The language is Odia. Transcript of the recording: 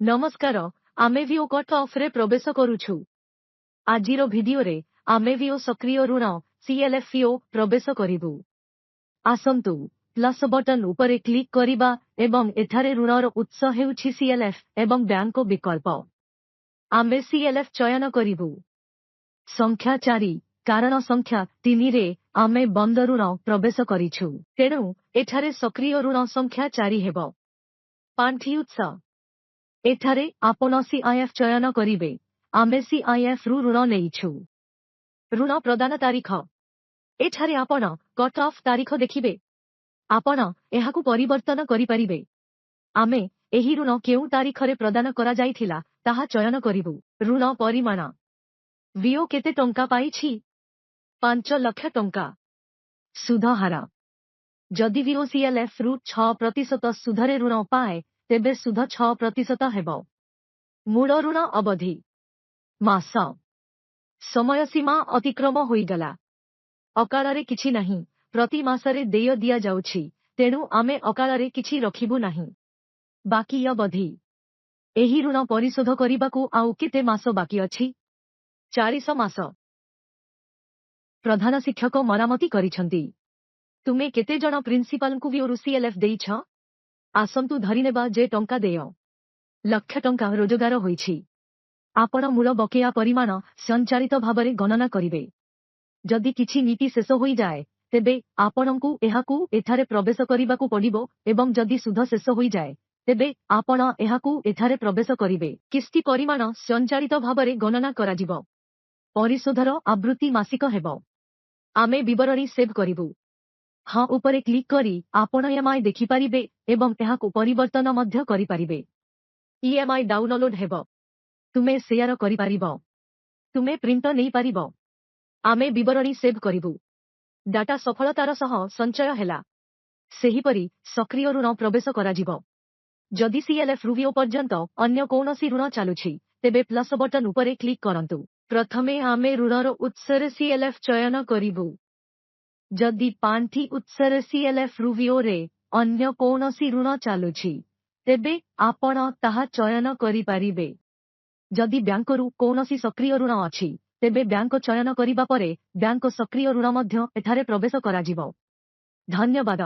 ନମସ୍କାର, ଆମେ ଭିଓ କଟ୍ ଅଫରେ ପ୍ରବେଶ କରୁଛୁ। ଆଜିର ଭିଡିଓରେ ଆମେ ଭିଓ ସକ୍ରିୟ ଋଣ CLFVO ପ୍ରବେଶ କରିବୁ। ଆସନ୍ତୁ ପ୍ଲସ୍ ବଟନ୍ ଉପରେ କ୍ଲିକ୍ କରିବା ଏବଂ ଏଠାରେ ଋଣର ଉତ୍ସ ହେଉଛି CLF ଏବଂ ବ୍ୟାଙ୍କ ବିକଳ୍ପ। ଆମେ CLF ଚୟନ କରିବୁ। ସଂଖ୍ୟା 4 କାରଣ ସଂଖ୍ୟା 3ରେ ଆମେ ବନ୍ଦ ଋଣ ପ୍ରବେଶ କରିଛୁ, ତେଣୁ ଏଠାରେ ସକ୍ରିୟ ଋଣ ସଂଖ୍ୟା 4 ହେବ। ପାଣ୍ଠି ଉତ୍ସ ଏଠାରେ ଆପଣ CIF ଚୟନ କରିବେ। ଆମେ CIF ରୁ ଋଣ ନେଇଛୁ। ଋଣ ପ୍ରଦାନ ତାରିଖ ଏଠାରେ ଆପଣ କଟ୍ ଅଫ୍ ତାରିଖ ଦେଖିବେ। ଆପଣ ଏହାକୁ ପରିବର୍ତ୍ତନ କରିପାରିବେ। ଆମେ ଏହି ଋଣ କେଉଁ ତାରିଖରେ ପ୍ରଦାନ କରାଯାଇଥିଲା ତାହା ଚୟନ କରିବୁ। ଋଣ ପରିମାଣ ଭିଓ କେତେ ଟଙ୍କା ପାଇଛି? 5 ଲକ୍ଷ ଟଙ୍କା। ସୁଧ ହାର ଯଦି ଭିଓ CLF ରୁ 6% ସୁଧରେ ଋଣ ପାଏ ତେବେ ସୁଧ 6% ହେବ। ମୂଳ ଋଣ ଅବଧି ମାସ। ସମୟ ସୀମା ଅତିକ୍ରମ ହୋଇଗଲା। ଅକାଳରେ କିଛି ନାହିଁ। ପ୍ରତି ମାସରେ ଦେୟ ଦିଆଯାଉଛି, ତେଣୁ ଆମେ ଅକାଳରେ କିଛି ରଖିବୁ ନାହିଁ। ବାକି ଅବଧି ଏହି ଋଣ ପରିଶୋଧ କରିବାକୁ ଆଉ କେତେ ମାସ ବାକି ଅଛି? 400 ମାସ। ପ୍ରଧାନ ଶିକ୍ଷକ ମରାମତି କରିଛନ୍ତି। ତୁମେ କେତେ ଜଣ ପ୍ରିନ୍ସିପାଲଙ୍କୁ ଭିଓରୁ CLF ଦେଇଛ? ଆସନ୍ତୁ ଧରିନେବା ଯେ ଟଙ୍କା ଦେୟ ଲକ୍ଷ ଟଙ୍କା ରୋଜଗାର ହୋଇଛି। ଆପଣ ମୂଳ ବକେୟା ପରିମାଣ ସଞ୍ଚାଳିତ ଭାବରେ ଗଣନା କରିବେ। ଯଦି କିଛି ନୀତି ଶେଷ ହୋଇଯାଏ ତେବେ ଆପଣଙ୍କୁ ଏହାକୁ ଏଠାରେ ପ୍ରବେଶ କରିବାକୁ ପଡ଼ିବ ଏବଂ ଯଦି ସୁଧ ଶେଷ ହୋଇଯାଏ ତେବେ ଆପଣ ଏହାକୁ ଏଠାରେ ପ୍ରବେଶ କରିବେ। କିସ୍ତି ପରିମାଣ ସଞ୍ଚାଳିତ ଭାବରେ ଗଣନା କରାଯିବ। ପରିଶୋଧର ଆବୃତ୍ତି ମାସିକ ହେବ। ଆମେ ବିବରଣୀ ସେଭ୍ କରିବୁ। ହଁ ଉପରେ କ୍ଲିକ୍ କରି ଆପଣ EMI ଦେଖିପାରିବେ ଏବଂ ଏହାକୁ ପରିବର୍ତ୍ତନ ମଧ୍ୟ କରିପାରିବେ। EMI ଡାଉନଲୋଡ୍ ହେବ। ତୁମେ ସେୟାର କରିପାରିବ। ତୁମେ ପ୍ରିଣ୍ଟ ନେଇପାରିବ। ଆମେ ବିବରଣୀ ସେଭ୍ କରିବୁ। ଡାଟା ସଫଳତାର ସହ ସଞ୍ଚୟ ହେଲା। ସେହିପରି ସକ୍ରିୟ ଋଣ ପ୍ରବେଶ କରାଯିବ। ଯଦି CLF ରୁ ଭିଓ ପର୍ଯ୍ୟନ୍ତ ଅନ୍ୟ କୌଣସି ଋଣ ଚାଲୁଛି ତେବେ ପ୍ଲସ୍ ବଟନ୍ ଉପରେ କ୍ଲିକ୍ କରନ୍ତୁ। ପ୍ରଥମେ ଆମେ ଋଣର ଉତ୍ସରେ CLF ଚୟନ କରିବୁ। ଯଦି ପାଣ୍ଠି ଉତ୍ସରେ CLF ରୁ ଭିଓରେ ଅନ୍ୟ କୌଣସି ଋଣ ଚାଲୁଛି ତେବେ ଆପଣ ତାହା ଚୟନ କରିପାରିବେ। ଯଦି ବ୍ୟାଙ୍କରୁ କୌଣସି ସକ୍ରିୟ ଋଣ ଅଛି ତେବେ ବ୍ୟାଙ୍କ ଚୟନ କରିବା ପରେ ବ୍ୟାଙ୍କ ସକ୍ରିୟ ଋଣ ମଧ୍ୟ ଏଠାରେ ପ୍ରବେଶ କରାଯିବ। ଧନ୍ୟବାଦ।